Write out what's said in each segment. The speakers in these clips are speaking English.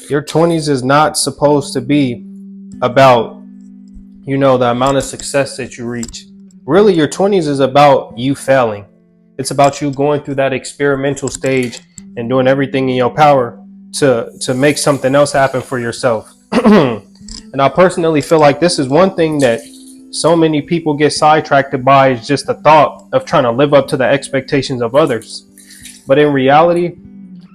Your 20s is not supposed to be about, the amount of success that you reach. Really, your 20s is about you failing. It's about you going through that experimental stage and doing everything in your power to make something else happen for yourself. And I personally feel like this is one thing that so many people get sidetracked by, is just the thought of trying to live up to the expectations of others. But in reality,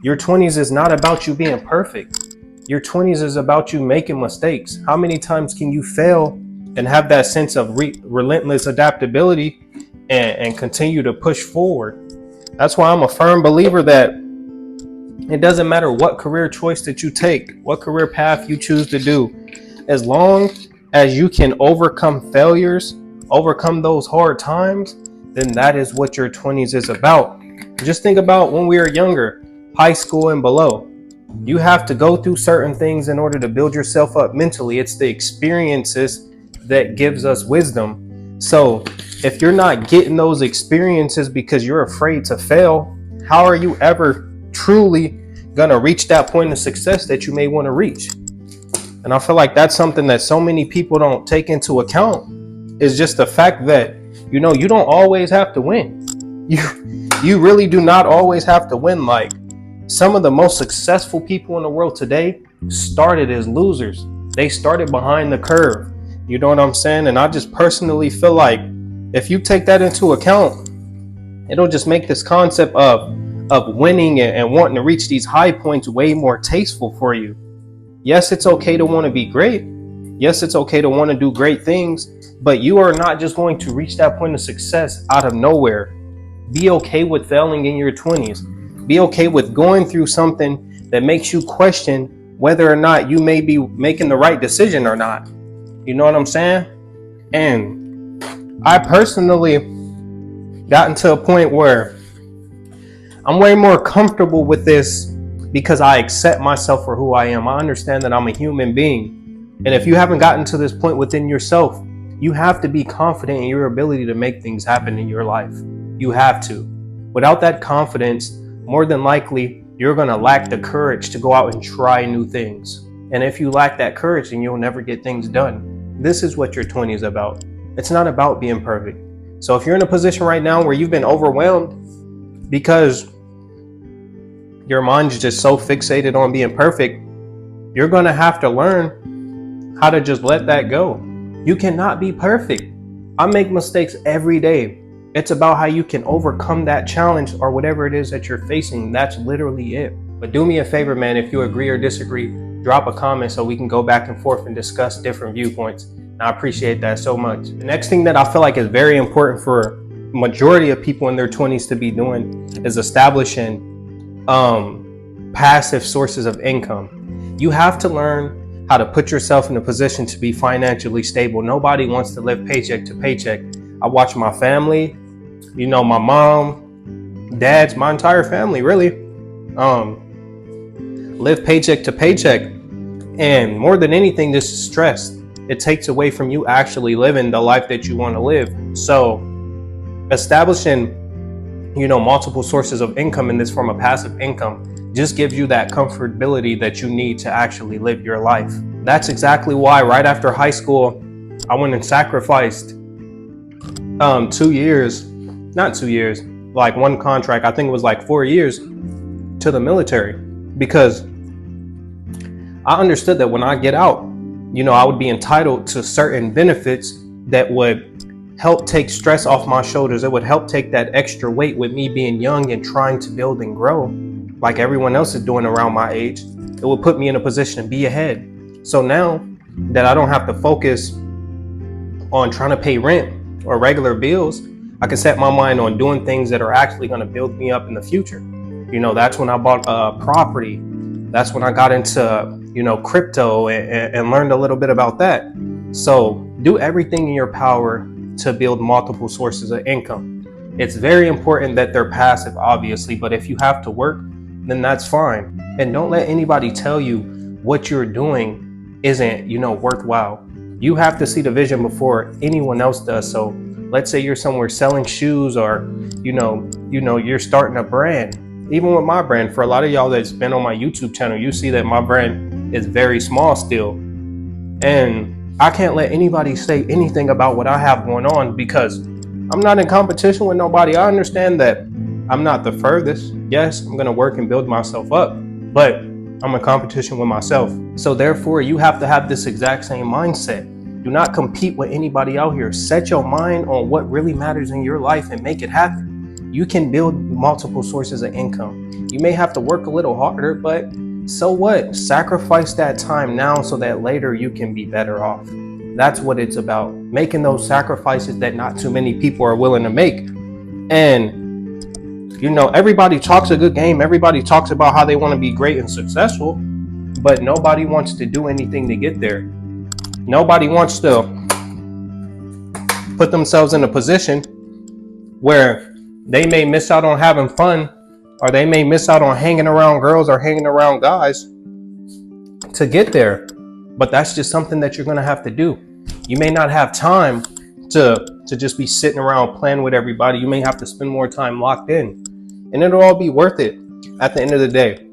your 20s is not about you being perfect. Your 20s is about you making mistakes. How many times can you fail and have that sense of relentless adaptability and continue to push forward? That's why I'm a firm believer that it doesn't matter what career choice that you take, what career path you choose to do, as long as you can overcome failures, overcome those hard times, then that is what your 20s is about. Just think about when we were younger, high school and below. You have to go through certain things in order to build yourself up mentally. It's the experiences that gives us wisdom. So if you're not getting those experiences because you're afraid to fail, how are you ever truly gonna reach that point of success that you may want to reach? And I feel like that's something that so many people don't take into account, is just the fact that, you don't always have to win. You really do not always have to win. Like, some of the most successful people in the world today started as losers. They started behind the curve. You know what I'm saying? And I just personally feel like if you take that into account, it'll just make this concept of winning and wanting to reach these high points way more tasteful for you. Yes, it's okay to want to be great. Yes, it's okay to want to do great things, but you are not just going to reach that point of success out of nowhere. Be okay with failing in your 20s. Be okay with going through something that makes you question whether or not you may be making the right decision or not. You know what I'm saying? And I personally gotten to a point where I'm way more comfortable with this because I accept myself for who I am. I understand that I'm a human being. And if you haven't gotten to this point within yourself, you have to be confident in your ability to make things happen in your life. You have to. Without that confidence, more than likely, you're going to lack the courage to go out and try new things. And if you lack that courage, then you'll never get things done. This is what your 20s is about. It's not about being perfect. So if you're in a position right now where you've been overwhelmed because your mind's just so fixated on being perfect, you're going to have to learn how to just let that go. You cannot be perfect. I make mistakes every day. It's about how you can overcome that challenge or whatever it is that you're facing. That's literally it. But do me a favor, man, if you agree or disagree, drop a comment so we can go back and forth and discuss different viewpoints. And I appreciate that so much. The next thing that I feel like is very important for majority of people in their 20s to be doing is establishing passive sources of income. You have to learn how to put yourself in a position to be financially stable. Nobody wants to live paycheck to paycheck. I watch my family, my mom, dads, my entire family really live paycheck to paycheck. And more than anything, this is stress. It takes away from you actually living the life that you want to live. So establishing, multiple sources of income in this form of passive income just gives you that comfortability that you need to actually live your life. That's exactly why right after high school, I went and sacrificed 2 years, not 2 years, like one contract, I think it was like 4 years to the military, because I understood that when I get out, I would be entitled to certain benefits that would help take stress off my shoulders. It would help take that extra weight with me being young and trying to build and grow like everyone else is doing around my age. It would put me in a position to be ahead. So now that I don't have to focus on trying to pay rent or regular bills, I can set my mind on doing things that are actually going to build me up in the future. That's when I bought a property. That's when I got into, crypto and learned a little bit about that. So do everything in your power to build multiple sources of income. It's very important that they're passive, obviously, but if you have to work, then that's fine. And don't let anybody tell you what you're doing isn't, worthwhile. You have to see the vision before anyone else does. So let's say you're somewhere selling shoes, or, you're starting a brand. Even with my brand, for a lot of y'all that's been on my YouTube channel, you see that my brand is very small still. And I can't let anybody say anything about what I have going on because I'm not in competition with nobody. I understand that I'm not the furthest. Yes, I'm going to work and build myself up, but I'm in competition with myself. So therefore, you have to have this exact same mindset. Do not compete with anybody out here. Set your mind on what really matters in your life and make it happen. You can build multiple sources of income. You may have to work a little harder, but so what? Sacrifice that time now so that later you can be better off. That's what it's about. Making those sacrifices that not too many people are willing to make. And everybody talks a good game. Everybody talks about how they want to be great and successful, but nobody wants to do anything to get there. Nobody wants to put themselves in a position where they may miss out on having fun, or they may miss out on hanging around girls or hanging around guys to get there. But that's just something that you're going to have to do. You may not have time to just be sitting around playing with everybody. You may have to spend more time locked in, and it'll all be worth it at the end of the day.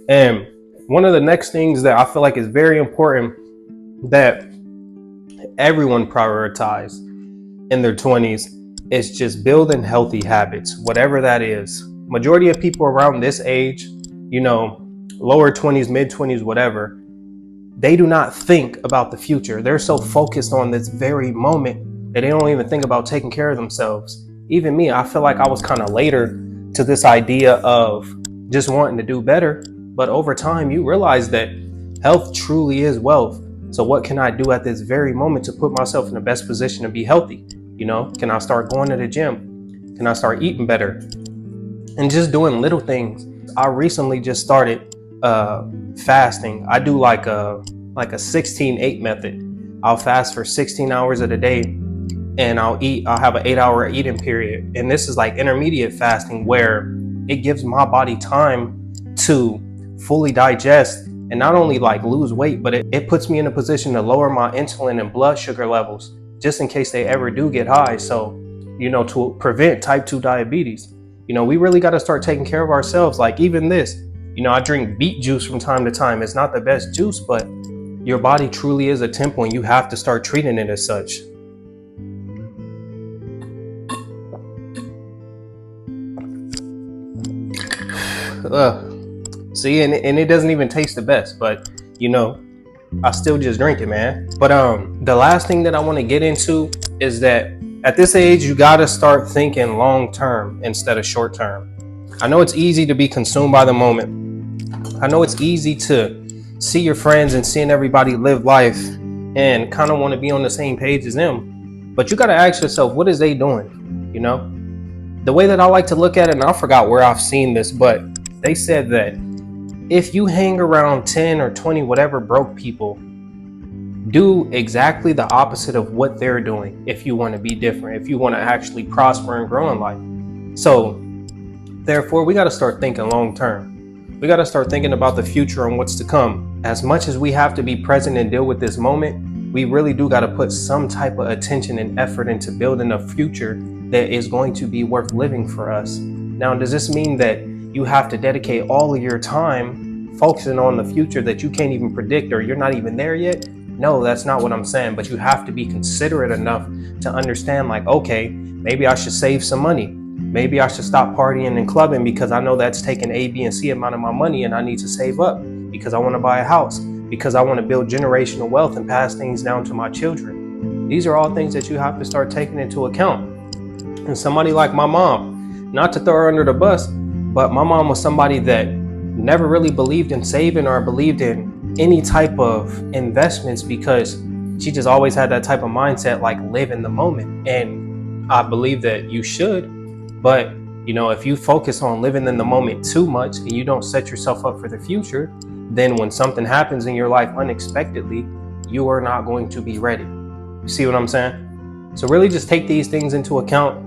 And one of the next things that I feel like is very important that everyone prioritize in their 20s is just building healthy habits, whatever that is. Majority of people around this age, lower 20s, mid 20s, whatever, they do not think about the future. They're so focused on this very moment that they don't even think about taking care of themselves. Even me, I feel like I was kind of later to this idea of just wanting to do better. But over time, you realize that health truly is wealth. So what can I do at this very moment to put myself in the best position to be healthy? Can I start going to the gym? Can I start eating better? And just doing little things. I recently just started fasting. I do like a 16-8 method. I'll fast for 16 hours of the day, and I'll have an 8-hour eating period. And this is like intermediate fasting, where it gives my body time to fully digest and not only like lose weight, but it puts me in a position to lower my insulin and blood sugar levels just in case they ever do get high. So, to prevent type 2 diabetes, we really got to start taking care of ourselves. Like even this, I drink beet juice from time to time. It's not the best juice, but your body truly is a temple and you have to start treating it as such. See, and it doesn't even taste the best, but I still just drink it, man. But the last thing that I want to get into is that at this age, you got to start thinking long term instead of short term. I know it's easy to be consumed by the moment. I know it's easy to see your friends and seeing everybody live life and kind of want to be on the same page as them. But you got to ask yourself, what is they doing? The way that I like to look at it, and I forgot where I've seen this, but they said that if you hang around 10 or 20, whatever broke people, do exactly the opposite of what they're doing if you want to be different, if you want to actually prosper and grow in life. So therefore, we got to start thinking long term. We got to start thinking about the future and what's to come. As much as we have to be present and deal with this moment, we really do got to put some type of attention and effort into building a future that is going to be worth living for us. Now, does this mean that you have to dedicate all of your time focusing on the future that you can't even predict or you're not even there yet? No, that's not what I'm saying, but you have to be considerate enough to understand, like, okay, maybe I should save some money. Maybe I should stop partying and clubbing because I know that's taking A, B, and C amount of my money and I need to save up because I want to buy a house, because I want to build generational wealth and pass things down to my children. These are all things that you have to start taking into account. And somebody like my mom, not to throw her under the bus, but my mom was somebody that never really believed in saving or believed in any type of investments because she just always had that type of mindset, like live in the moment. And I believe that you should, but if you focus on living in the moment too much and you don't set yourself up for the future, then when something happens in your life unexpectedly, you are not going to be ready. You see what I'm saying? So really just take these things into account.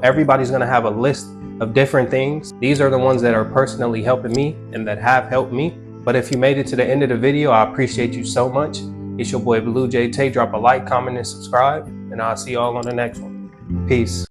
Everybody's going to have a list of different things. These are the ones that are personally helping me and that have helped me. But if you made it to the end of the video, I appreciate you so much. It's your boy Blue J Tay. Drop a like, comment, and subscribe, and I'll see y'all on the next one. Peace.